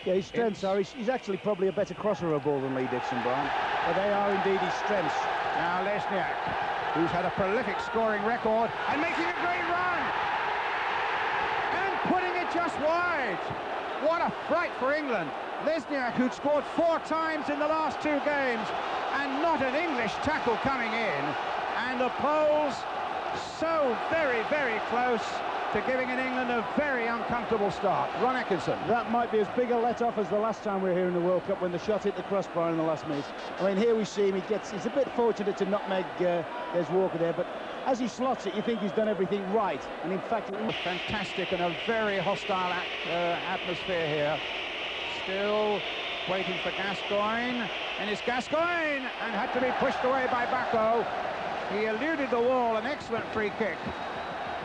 Yeah, his strengths are, he's actually probably a better crosser of a ball than Lee Dixon, Brian. But they are indeed his strengths. Now Lesniak, who's had a prolific scoring record, and making a great run! And putting it just wide! What a fright for England! Lesniak, who'd scored 4 times in the last 2 games, and not an English tackle coming in. And the Poles so very, very close to giving in England a very uncomfortable start. Ron Atkinson. That might be as big a let-off as the last time we were here in the World Cup when the shot hit the crossbar in the last minute. I mean, here we see him, he's a bit fortunate to nutmeg there's Walker there, but as he slots it, you think he's done everything right. And in fact... Fantastic and a very hostile atmosphere here. Still waiting for Gascoigne, and it's Gascoigne, and had to be pushed away by Bacco. He eluded the wall, an excellent free kick.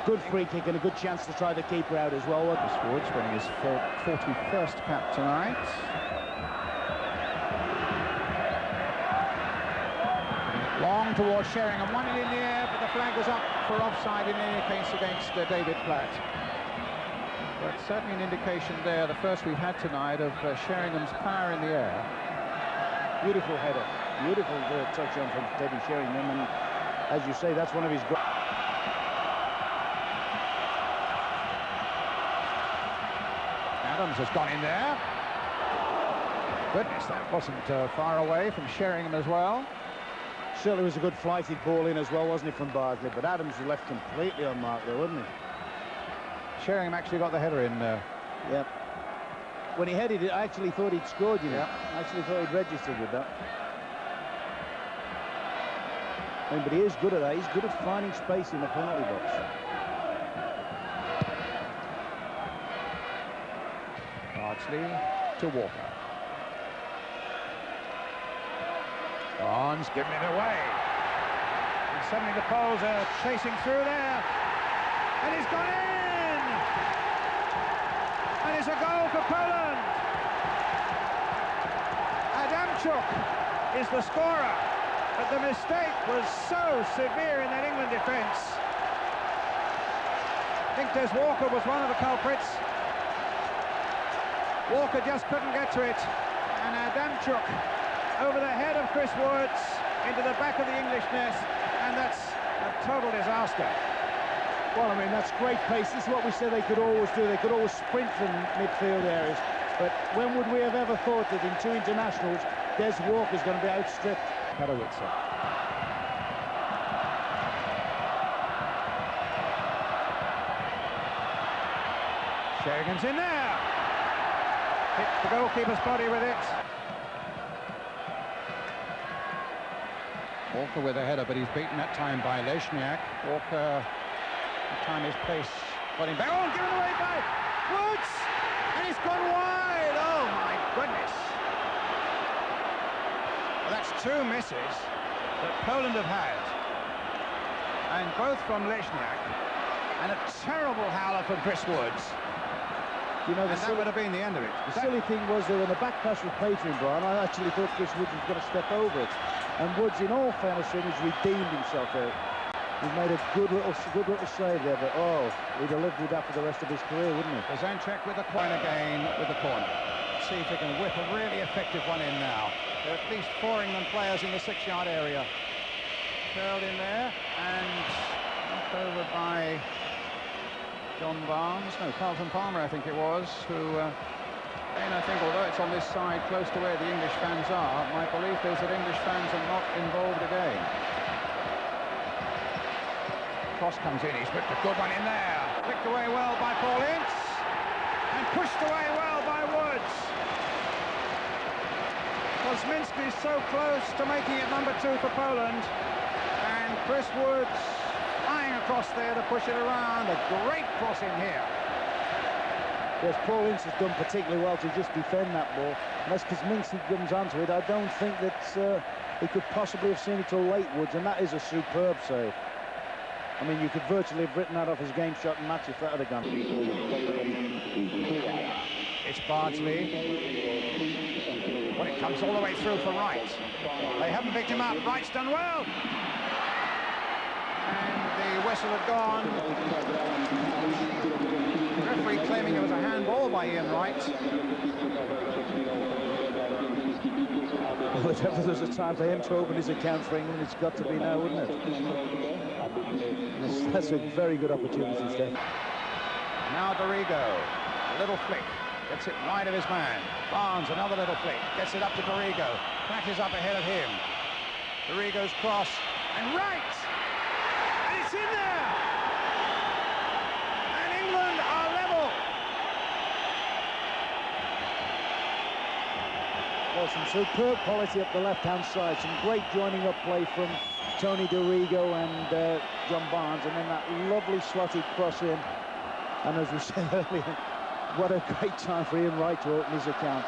Good free kick and a good chance to try the keeper out as well. Chris Woods winning his 41st cap tonight. Long towards Sheringham, one in the air, but the flag was up for offside in any case against David Platt. But certainly an indication there, the first we've had tonight, of Sheringham's power in the air. Beautiful header, beautiful touch on from Teddy Sheringham, and as you say, that's one of his... Adams has gone in there. Goodness, that wasn't far away from Sheringham as well. Certainly was a good flighted ball in as well, wasn't it, from Bardsley? But Adams was left completely unmarked there, wasn't he? Sheringham actually got the header in. Yeah. When he headed it, I actually thought he'd scored, you know. I actually thought he'd registered with that. I mean, but he is good at that. He's good at finding space in the penalty box. Bardsley to Walker. Barnes giving it away. And suddenly the Poles are chasing through there. And he's gone in! And it's a goal for Poland. Adamczuk is the scorer. But the mistake was so severe in that England defence. I think Des Walker was one of the culprits. Walker just couldn't get to it. And Adamczuk over the head of Chris Woods into the back of the English nest, and that's a total disaster. Well, I mean, that's great pace. This is what we said they could always do. They could always sprint from midfield areas. But when would we have ever thought that in 2 internationals, Des Walker's going to be outstripped? Kadowitzer. Sheringham's in there. Hit the goalkeeper's body with it. Walker with a header, but he's beaten that time by Lesniak. Walker, that time his place, got him back. Oh, given away by Woods! And he's gone wide! Oh, my goodness. Well, that's 2 misses that Poland have had. And both from Lesniak. And a terrible howler from Chris Woods. You know, and that would have been the end of it. The silly thing was that when the back pass was Patron, Brian, I actually thought Chris Woods was going to step over it. And Woods, in all fairness, has redeemed himself there. He's made a good little save there, but oh, he'd have lived with that for the rest of his career, wouldn't he? Zanchek with the corner again, with the corner. Let's see if he can whip a really effective one in now. There are at least 4 England players in the 6-yard area. Curled in there, and knocked over by John Barnes, no, Carlton Palmer, I think it was, who, and I think, although it's on this side, close to where the English fans are, my belief is that English fans are not involved again. Cross comes in, he's whipped a good one in there. Flicked away well by Paul Ince, and pushed away well by Woods. Kosminski's so close to making it number 2 for Poland, and Chris Woods flying across there to push it around. A great cross in here. Yes, Paul Ince has done particularly well to just defend that ball. Unless Kosminski comes onto it, I don't think that he could possibly have seen it till late, Woods, and that is a superb save. I mean, you could virtually have written that off his game shot and match if that had gone. It's Bardsley. Well, it comes all the way through for Wright. They haven't picked him up. Wright's done well. And the whistle had gone. The referee claiming it was a handball by Ian Wright. Well, if ever there's a time for him to open his account for England, it's got to be now, wouldn't it? That's a very good opportunity, Steph. Now Dorigo, a little flick, gets it wide of his man. Barnes, another little flick, gets it up to Dorigo. Pratt is up ahead of him. Dorigo's cross, and Wright! And it's in there! And England are level! Well, some superb quality up the left-hand side, some great joining up play from Tony Dorigo and John Barnes, and then that lovely slotted cross in. And as we said earlier, what a great time for Ian Wright to open his account.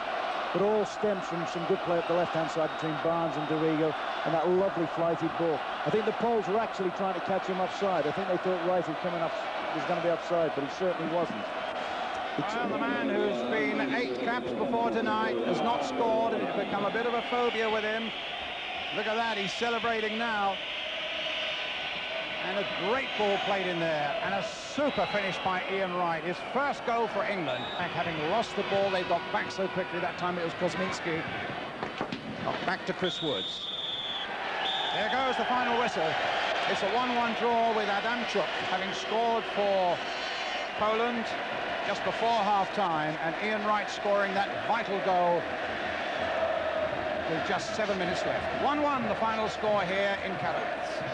But all stems from some good play up the left-hand side between Barnes and Dorigo, and that lovely flighted ball. I think the Poles were actually trying to catch him offside. I think they thought Wright was going to be offside, but he certainly wasn't. Well, the man who's been 8 caps before tonight has not scored, and it's become a bit of a phobia with him. Look at that, he's celebrating now. And a great ball played in there, and a super finish by Ian Wright. His first goal for England. And having lost the ball, they got back so quickly. That time it was Kosminski. Got back to Chris Woods. There goes the final whistle. It's a 1-1 draw with Adamczuk having scored for Poland just before half-time, and Ian Wright scoring that vital goal with just 7 minutes left. 1-1 the final score here in Katowice.